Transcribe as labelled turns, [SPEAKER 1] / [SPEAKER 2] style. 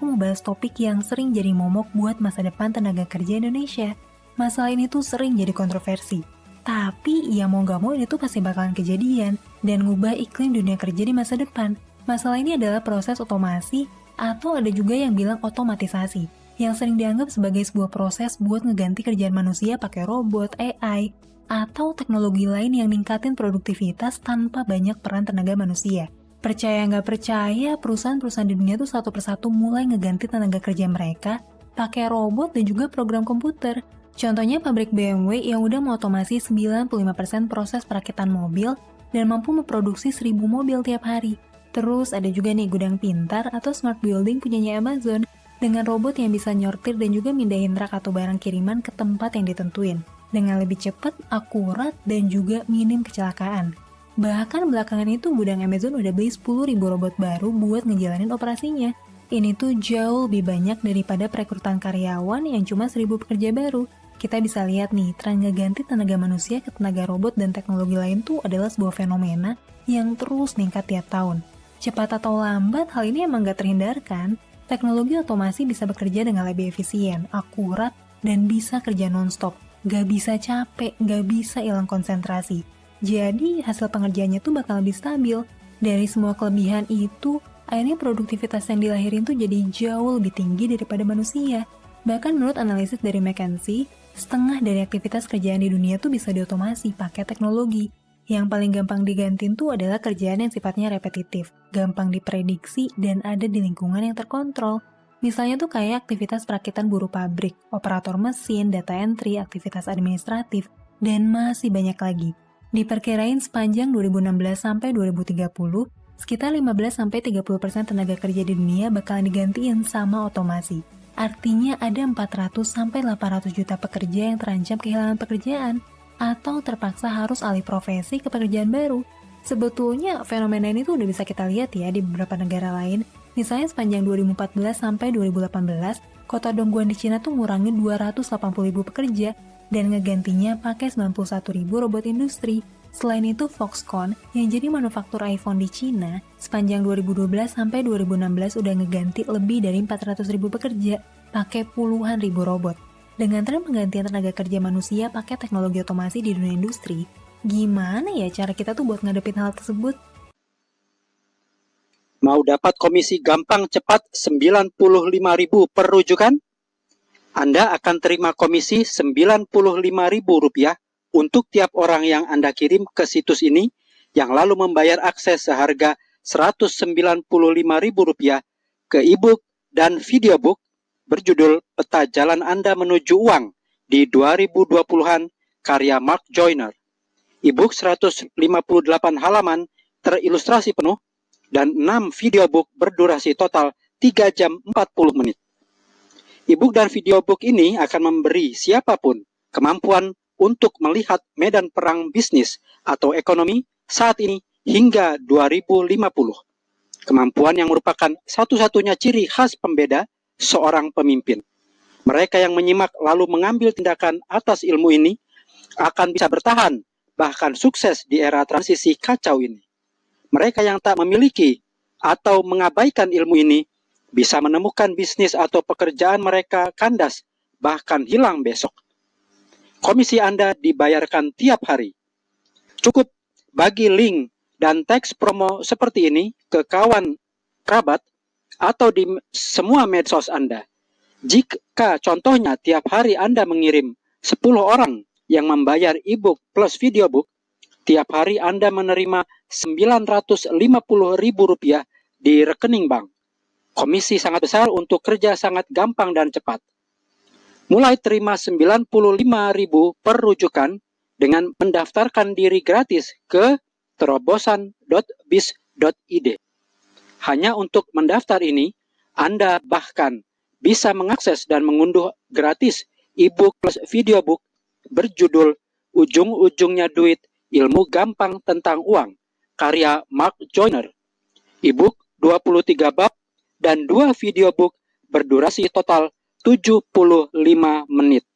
[SPEAKER 1] aku mau bahas topik yang sering jadi momok buat masa depan tenaga kerja Indonesia. Masalah ini tuh sering jadi kontroversi. Tapi ya mau gak mau ini tuh pasti bakalan kejadian dan ngubah iklim dunia kerja di masa depan. Masalah ini adalah proses otomasi atau ada juga yang bilang otomatisasi, yang sering dianggap sebagai sebuah proses buat ngeganti kerjaan manusia pakai robot, AI, atau teknologi lain yang ningkatin produktivitas tanpa banyak peran tenaga manusia. Percaya nggak percaya, perusahaan-perusahaan di dunia tuh satu persatu mulai ngeganti tenaga kerja mereka pakai robot dan juga program komputer. Contohnya pabrik BMW yang udah mengotomasi 95% proses perakitan mobil dan mampu memproduksi 1.000 mobil tiap hari. Terus ada juga nih gudang pintar atau smart building punyanya Amazon dengan robot yang bisa nyortir dan juga mindahin rak atau barang kiriman ke tempat yang ditentuin dengan lebih cepat, akurat, dan juga minim kecelakaan. Bahkan belakangan itu gudang Amazon udah beli 10.000 robot baru buat ngejalanin operasinya. Ini tuh jauh lebih banyak daripada perekrutan karyawan yang cuma 1.000 pekerja baru. Kita bisa lihat nih, tren ngeganti tenaga manusia ke tenaga robot dan teknologi lain tuh adalah sebuah fenomena yang terus meningkat tiap tahun. Cepat atau lambat, hal ini emang gak terhindarkan. Teknologi otomasi bisa bekerja dengan lebih efisien, akurat, dan bisa kerja non-stop. Gak bisa capek, gak bisa hilang konsentrasi. Jadi, hasil pengerjaannya tuh bakal lebih stabil. Dari semua kelebihan itu, akhirnya produktivitas yang dilahirin tuh jadi jauh lebih tinggi daripada manusia. Bahkan menurut analisis dari McKinsey, setengah dari aktivitas kerjaan di dunia tuh bisa diotomasi pakai teknologi. Yang paling gampang digantiin tuh adalah kerjaan yang sifatnya repetitif, gampang diprediksi, dan ada di lingkungan yang terkontrol. Misalnya tuh kayak aktivitas perakitan buruh pabrik, operator mesin, data entry, aktivitas administratif, dan masih banyak lagi. Diperkirain sepanjang 2016 sampai 2030, sekitar 15-30% tenaga kerja di dunia bakalan digantiin sama otomasi. Artinya ada 400-800 juta pekerja yang terancam kehilangan pekerjaan atau terpaksa harus alih profesi ke pekerjaan baru. Sebetulnya fenomena ini tuh udah bisa kita lihat ya di beberapa negara lain. Misalnya sepanjang 2014 sampai 2018, kota Dongguan di Cina tuh ngurangin 280.000 pekerja dan ngegantinya pakai 91.000 robot industri. Selain itu, Foxconn yang jadi manufaktur iPhone di Cina sepanjang 2012 sampai 2016 udah ngeganti lebih dari 400.000 pekerja pakai puluhan ribu robot. Dengan tren penggantian tenaga kerja manusia pakai teknologi otomasi di dunia industri, gimana ya cara kita tuh buat ngadepin hal tersebut?
[SPEAKER 2] Mau dapat komisi gampang cepat 95.000 per rujukan? Anda akan terima komisi Rp95.000 untuk tiap orang yang Anda kirim ke situs ini yang lalu membayar akses seharga Rp195.000 ke e-book dan videobook berjudul Peta Jalan Anda Menuju Uang di 2020-an karya Mark Joyner. E-book 158 halaman terilustrasi penuh dan 6 videobook berdurasi total 3 jam 40 menit. E-book dan videobook ini akan memberi siapapun kemampuan untuk melihat medan perang bisnis atau ekonomi saat ini hingga 2050. Kemampuan yang merupakan satu-satunya ciri khas pembeda seorang pemimpin. Mereka yang menyimak lalu mengambil tindakan atas ilmu ini akan bisa bertahan, bahkan sukses di era transisi kacau ini. Mereka yang tak memiliki atau mengabaikan ilmu ini bisa menemukan bisnis atau pekerjaan mereka kandas, bahkan hilang besok. Komisi Anda dibayarkan tiap hari. Cukup bagi link dan teks promo seperti ini ke kawan, kerabat, atau di semua medsos Anda. Jika contohnya tiap hari Anda mengirim 10 orang yang membayar e-book plus videobook, tiap hari Anda menerima Rp950.000 di rekening bank. Komisi sangat besar untuk kerja sangat gampang dan cepat. Mulai terima Rp95.000 per rujukan dengan mendaftarkan diri gratis ke terobosan.biz.id. Hanya untuk mendaftar ini, Anda bahkan bisa mengakses dan mengunduh gratis e-book plus videobook berjudul Ujung-Ujungnya Duit, Ilmu Gampang Tentang Uang, karya Mark Joyner. E-book 23 bab dan 2 videobook berdurasi total 75 menit.